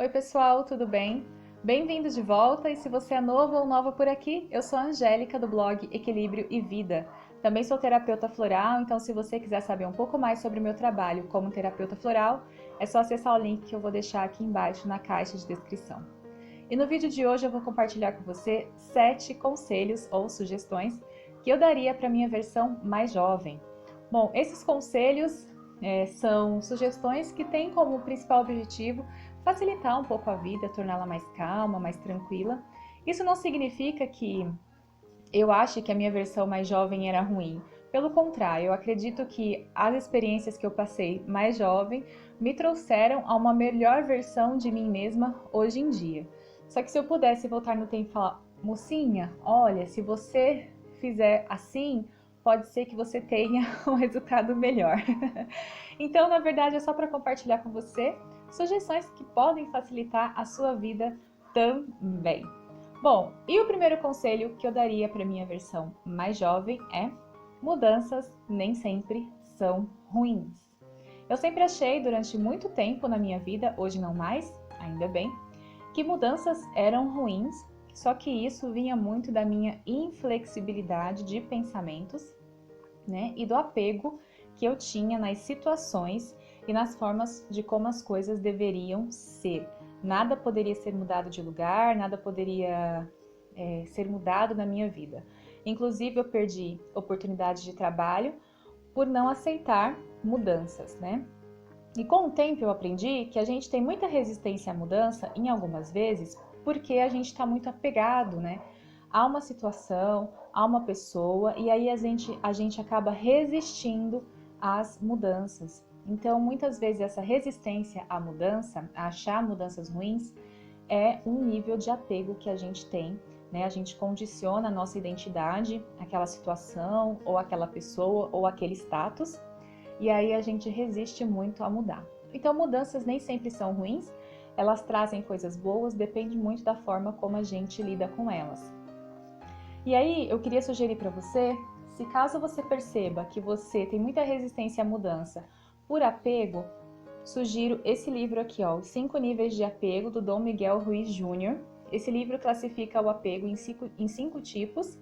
Oi pessoal, tudo bem? Bem-vindos de volta e se você é novo ou nova por aqui, eu sou a Angélica do blog Equilíbrio e Vida. Também sou terapeuta floral, então se você quiser saber um pouco mais sobre o meu trabalho como terapeuta floral, é só acessar o link que eu vou deixar aqui embaixo na caixa de descrição. E no vídeo de hoje eu vou compartilhar com você 7 conselhos ou sugestões que eu daria para minha versão mais jovem. Bom, esses conselhos são sugestões que têm como principal objetivo facilitar um pouco a vida, torná-la mais calma, mais tranquila. Isso não significa que eu ache que a minha versão mais jovem era ruim. Pelo contrário, eu acredito que as experiências que eu passei mais jovem me trouxeram a uma melhor versão de mim mesma hoje em dia. Só que se eu pudesse voltar no tempo e falar, mocinha, olha, se você fizer assim, pode ser que você tenha um resultado melhor. Então, na verdade, é só para compartilhar com você sugestões que podem facilitar a sua vida também. Bom, e o primeiro conselho que eu daria para minha versão mais jovem é: mudanças nem sempre são ruins. Eu sempre achei durante muito tempo na minha vida, hoje não mais, ainda bem, que mudanças eram ruins, só que isso vinha muito da minha inflexibilidade de pensamentos, né, e do apego que eu tinha nas situações e nas formas de como as coisas deveriam ser. Nada poderia ser mudado de lugar, nada poderia ser mudado na minha vida. Inclusive, eu perdi oportunidades de trabalho por não aceitar mudanças, né? E com o tempo eu aprendi que a gente tem muita resistência à mudança, em algumas vezes, porque a gente está muito apegado, né? A uma situação, a uma pessoa, e aí a gente acaba resistindo às mudanças. Então, muitas vezes, essa resistência à mudança, a achar mudanças ruins, é um nível de apego que a gente tem, né? A gente condiciona a nossa identidade àquela situação, ou àquela pessoa, ou àquele status, e aí a gente resiste muito a mudar. Então, mudanças nem sempre são ruins, elas trazem coisas boas, depende muito da forma como a gente lida com elas. E aí, eu queria sugerir para você, se caso você perceba que você tem muita resistência à mudança por apego, sugiro esse livro aqui, ó, Os 5 Níveis de Apego, do Dom Miguel Ruiz Jr. Esse livro classifica o apego em cinco tipos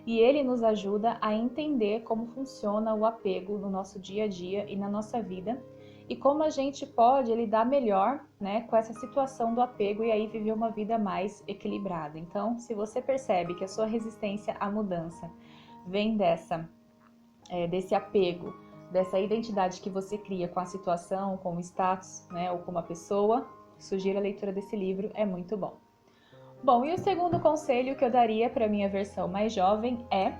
e ele nos ajuda a entender como funciona o apego no nosso dia a dia e na nossa vida e como a gente pode lidar melhor, né, com essa situação do apego e aí viver uma vida mais equilibrada. Então, se você percebe que a sua resistência à mudança vem desse apego, dessa identidade que você cria com a situação, com o status, né, ou com uma pessoa, sugiro a leitura desse livro, é muito bom. Bom, e o segundo conselho que eu daria para a minha versão mais jovem é: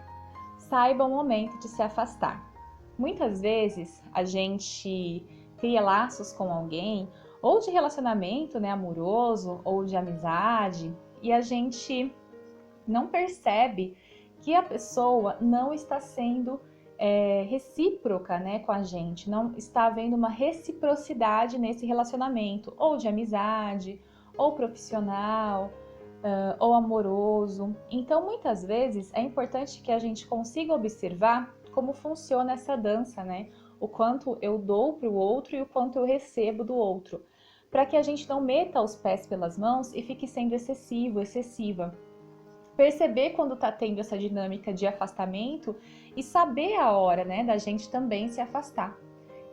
saiba o momento de se afastar. Muitas vezes a gente cria laços com alguém, ou de relacionamento, né, amoroso, ou de amizade, e a gente não percebe que a pessoa não está sendo recíproca, né, com a gente, não está havendo uma reciprocidade nesse relacionamento, ou de amizade, ou profissional, ou amoroso. Então, muitas vezes é importante que a gente consiga observar como funciona essa dança, né? O quanto eu dou para o outro e o quanto eu recebo do outro, para que a gente não meta os pés pelas mãos e fique sendo excessivo, excessiva. Perceber quando está tendo essa dinâmica de afastamento e saber a hora, né, da gente também se afastar.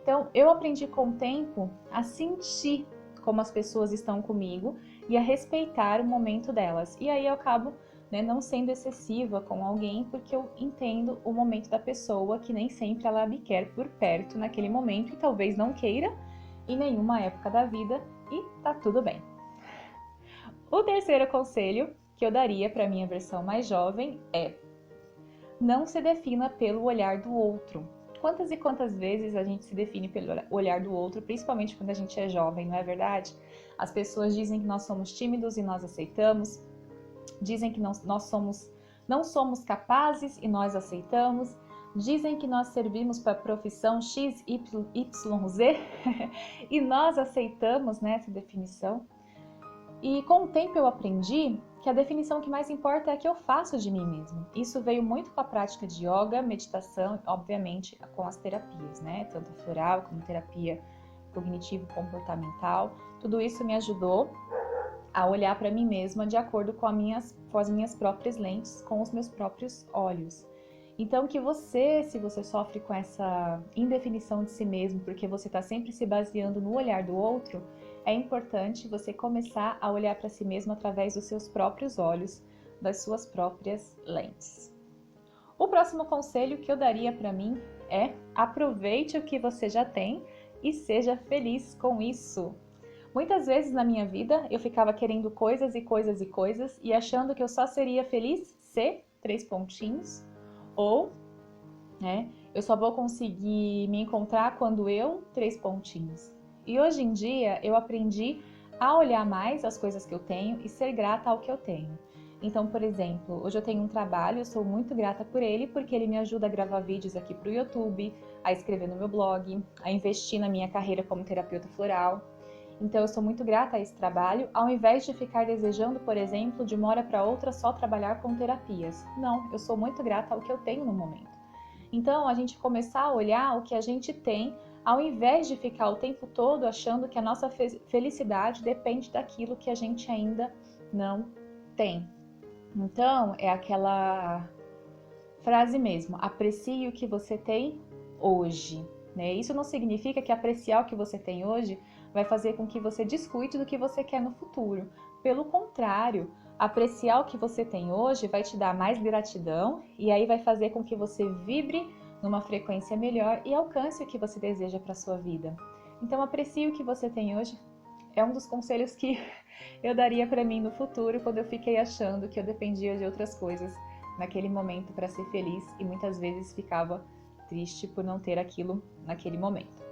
Então, eu aprendi com o tempo a sentir como as pessoas estão comigo e a respeitar o momento delas. E aí eu acabo, né, não sendo excessiva com alguém porque eu entendo o momento da pessoa, que nem sempre ela me quer por perto naquele momento e talvez não queira em nenhuma época da vida e tá tudo bem. O terceiro conselho que eu daria para minha versão mais jovem é: não se defina pelo olhar do outro. Quantas e quantas vezes a gente se define pelo olhar do outro, principalmente quando a gente é jovem, não é verdade? As pessoas dizem que nós somos tímidos e nós aceitamos, dizem que não somos capazes e nós aceitamos, dizem que nós servimos para a profissão X, Y, Z e nós aceitamos, né, essa definição. E com o tempo eu aprendi que a definição que mais importa é a que eu faço de mim mesmo. Isso veio muito com a prática de yoga, meditação e, obviamente, com as terapias, né? Tanto floral como terapia cognitivo comportamental, tudo isso me ajudou a olhar para mim mesma de acordo com as minhas próprias lentes, com os meus próprios olhos. Então que você, se você sofre com essa indefinição de si mesmo, porque você está sempre se baseando no olhar do outro, é importante você começar a olhar para si mesmo através dos seus próprios olhos, das suas próprias lentes. O próximo conselho que eu daria para mim é: aproveite o que você já tem e seja feliz com isso. Muitas vezes na minha vida eu ficava querendo coisas e coisas e coisas e achando que eu só seria feliz se, 3 pontinhos, ou, né, eu só vou conseguir me encontrar quando eu, 3 pontinhos. E hoje em dia eu aprendi a olhar mais as coisas que eu tenho e ser grata ao que eu tenho. Então, por exemplo, hoje eu tenho um trabalho, eu sou muito grata por ele, porque ele me ajuda a gravar vídeos aqui para o YouTube, a escrever no meu blog, a investir na minha carreira como terapeuta floral. Então, eu sou muito grata a esse trabalho, ao invés de ficar desejando, por exemplo, de uma hora para outra só trabalhar com terapias. Não, eu sou muito grata ao que eu tenho no momento. Então, a gente começar a olhar o que a gente tem, ao invés de ficar o tempo todo achando que a nossa felicidade depende daquilo que a gente ainda não tem. Então, é aquela frase mesmo: aprecie o que você tem hoje. Né? Isso não significa que apreciar o que você tem hoje vai fazer com que você descuide do que você quer no futuro. Pelo contrário, apreciar o que você tem hoje vai te dar mais gratidão e aí vai fazer com que você vibre numa frequência melhor e alcance o que você deseja para a sua vida. Então, aprecie o que você tem hoje. É um dos conselhos que eu daria para mim no futuro, quando eu fiquei achando que eu dependia de outras coisas naquele momento para ser feliz e muitas vezes ficava triste por não ter aquilo naquele momento.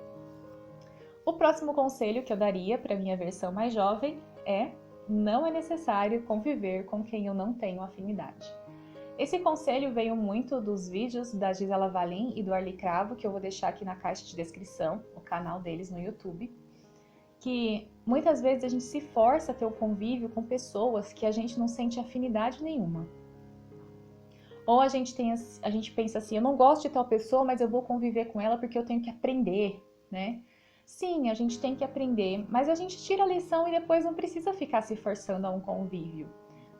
O próximo conselho que eu daria para minha versão mais jovem é: não é necessário conviver com quem eu não tenho afinidade. Esse conselho veio muito dos vídeos da Gisela Valim e do Arli Cravo, que eu vou deixar aqui na caixa de descrição, o canal deles no YouTube, que muitas vezes a gente se força a ter o convívio com pessoas que a gente não sente afinidade nenhuma. Ou a gente pensa assim: eu não gosto de tal pessoa, mas eu vou conviver com ela porque eu tenho que aprender, né? Sim, a gente tem que aprender, mas a gente tira a lição e depois não precisa ficar se forçando a um convívio.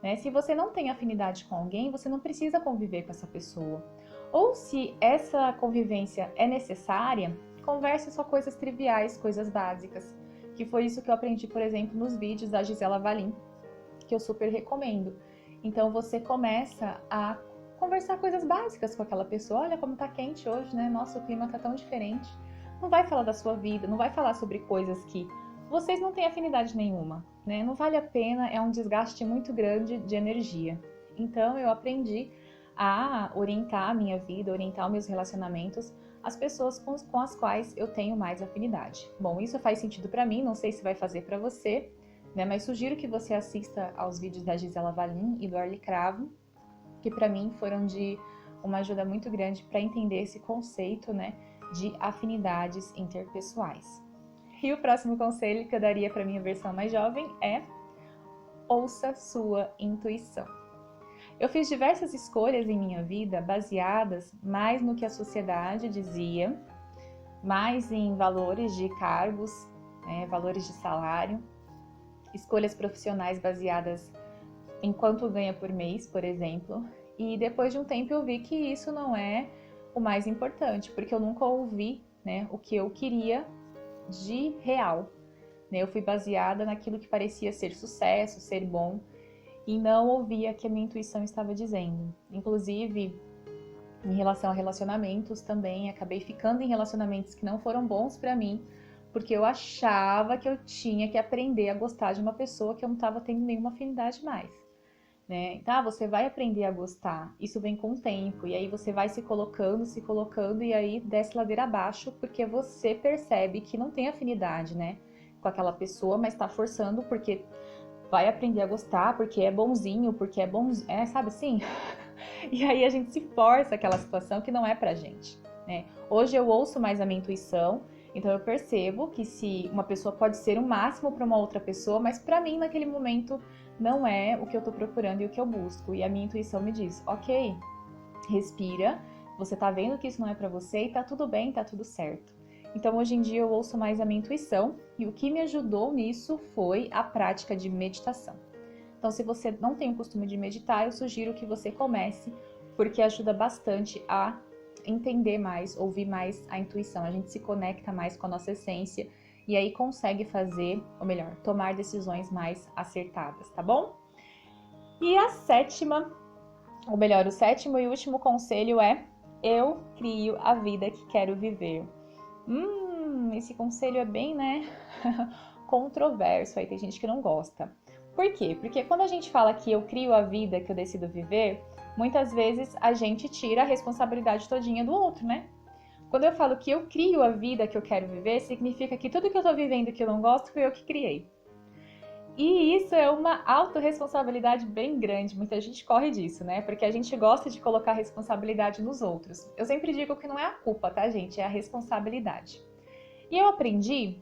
Né? Se você não tem afinidade com alguém, você não precisa conviver com essa pessoa. Ou se essa convivência é necessária, converse só coisas triviais, coisas básicas. Que foi isso que eu aprendi, por exemplo, nos vídeos da Gisela Valim, que eu super recomendo. Então você começa a conversar coisas básicas com aquela pessoa. Olha como tá quente hoje, né? Nossa, o clima tá tão diferente. Não vai falar da sua vida, não vai falar sobre coisas que vocês não têm afinidade nenhuma, né? Não vale a pena, é um desgaste muito grande de energia. Então eu aprendi a orientar a minha vida, orientar os meus relacionamentos, as pessoas com as quais eu tenho mais afinidade. Bom, isso faz sentido para mim, não sei se vai fazer para você, né? Mas sugiro que você assista aos vídeos da Gisela Valim e do Arli Cravo, que para mim foram de uma ajuda muito grande para entender esse conceito, né, de afinidades interpessoais. E o próximo conselho que eu daria para minha versão mais jovem é: ouça sua intuição. Eu fiz diversas escolhas em minha vida baseadas mais no que a sociedade dizia, mais em valores de cargos, né, valores de salário, escolhas profissionais baseadas em quanto ganha por mês, por exemplo. E depois de um tempo eu vi que isso não é o mais importante, porque eu nunca ouvi, né, o que eu queria de real. Eu fui baseada naquilo que parecia ser sucesso, ser bom, e não ouvia o que a minha intuição estava dizendo. Inclusive, em relação a relacionamentos também, acabei ficando em relacionamentos que não foram bons para mim, porque eu achava que eu tinha que aprender a gostar de uma pessoa que eu não estava tendo nenhuma afinidade mais. Né? Então, você vai aprender a gostar, isso vem com o tempo, e aí você vai se colocando, e aí desce ladeira abaixo, porque você percebe que não tem afinidade, né, com aquela pessoa, mas tá forçando porque vai aprender a gostar, porque é bonzinho, porque é bom, sabe assim? E aí a gente se força aquela situação que não é pra gente, né? Hoje eu ouço mais a minha intuição, então eu percebo que se uma pessoa pode ser o máximo para uma outra pessoa, mas para mim naquele momento não é o que eu tô procurando e o que eu busco. E a minha intuição me diz: ok, respira, você tá vendo que isso não é para você e tá tudo bem, tá tudo certo. Então, hoje em dia, eu ouço mais a minha intuição e o que me ajudou nisso foi a prática de meditação. Então, se você não tem o costume de meditar, eu sugiro que você comece, porque ajuda bastante a entender mais, ouvir mais a intuição. A gente se conecta mais com a nossa essência e aí consegue fazer, ou melhor, tomar decisões mais acertadas, tá bom? E a sétima, ou melhor, o sétimo e último conselho é: eu crio a vida que quero viver. Esse conselho é bem, né, controverso, aí tem gente que não gosta. Por quê? Porque quando a gente fala que eu crio a vida que eu decido viver, muitas vezes a gente tira a responsabilidade todinha do outro, né? Quando eu falo que eu crio a vida que eu quero viver, significa que tudo que eu tô vivendo que eu não gosto foi eu que criei. E isso é uma autorresponsabilidade bem grande, muita gente corre disso, né? Porque a gente gosta de colocar a responsabilidade nos outros. Eu sempre digo que não é a culpa, tá, gente? É a responsabilidade. E eu aprendi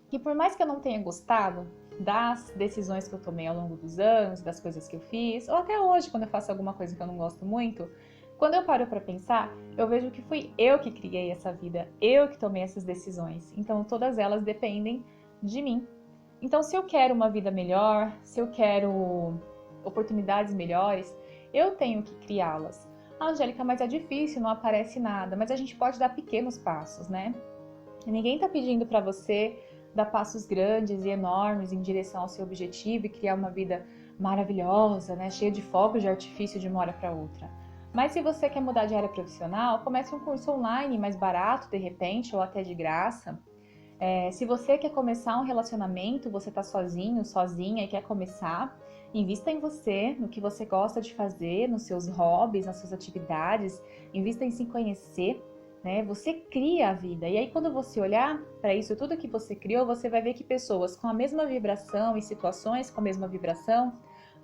que por mais que eu não tenha gostado das decisões que eu tomei ao longo dos anos, das coisas que eu fiz, ou até hoje, quando eu faço alguma coisa que eu não gosto muito, quando eu paro para pensar, eu vejo que fui eu que criei essa vida, eu que tomei essas decisões. Então todas elas dependem de mim. Então, se eu quero uma vida melhor, se eu quero oportunidades melhores, eu tenho que criá-las. Angélica, mas é difícil, não aparece nada. Mas a gente pode dar pequenos passos, né? Ninguém está pedindo para você dar passos grandes e enormes em direção ao seu objetivo e criar uma vida maravilhosa, né? Cheia de fogos de artifício de uma hora para outra. Mas se você quer mudar de área profissional, comece um curso online mais barato, de repente, ou até de graça. Se você quer começar um relacionamento, você tá sozinho, sozinha e quer começar, invista em você, no que você gosta de fazer, nos seus hobbies, nas suas atividades, invista em se conhecer, né? Você cria a vida. E aí quando você olhar para isso, tudo que você criou, você vai ver que pessoas com a mesma vibração e situações com a mesma vibração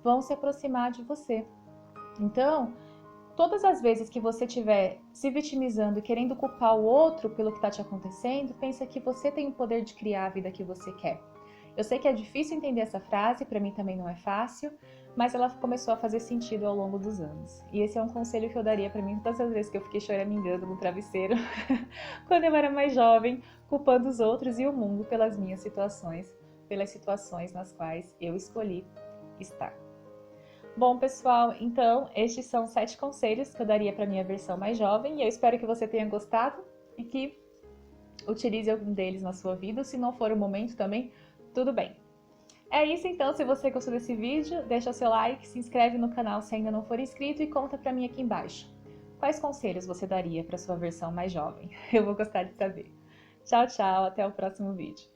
vão se aproximar de você. Então, todas as vezes que você estiver se vitimizando e querendo culpar o outro pelo que está te acontecendo, pensa que você tem o poder de criar a vida que você quer. Eu sei que é difícil entender essa frase, para mim também não é fácil, mas ela começou a fazer sentido ao longo dos anos. E esse é um conselho que eu daria para mim todas as vezes que eu fiquei choramingando no travesseiro, quando eu era mais jovem, culpando os outros e o mundo pelas minhas situações, pelas situações nas quais eu escolhi estar. Bom, pessoal, então estes são 7 conselhos que eu daria para minha versão mais jovem e eu espero que você tenha gostado e que utilize algum deles na sua vida. Se não for o momento também, tudo bem. É isso então, se você gostou desse vídeo, deixa o seu like, se inscreve no canal se ainda não for inscrito e conta para mim aqui embaixo. Quais conselhos você daria para sua versão mais jovem? Eu vou gostar de saber. Tchau, tchau, até o próximo vídeo.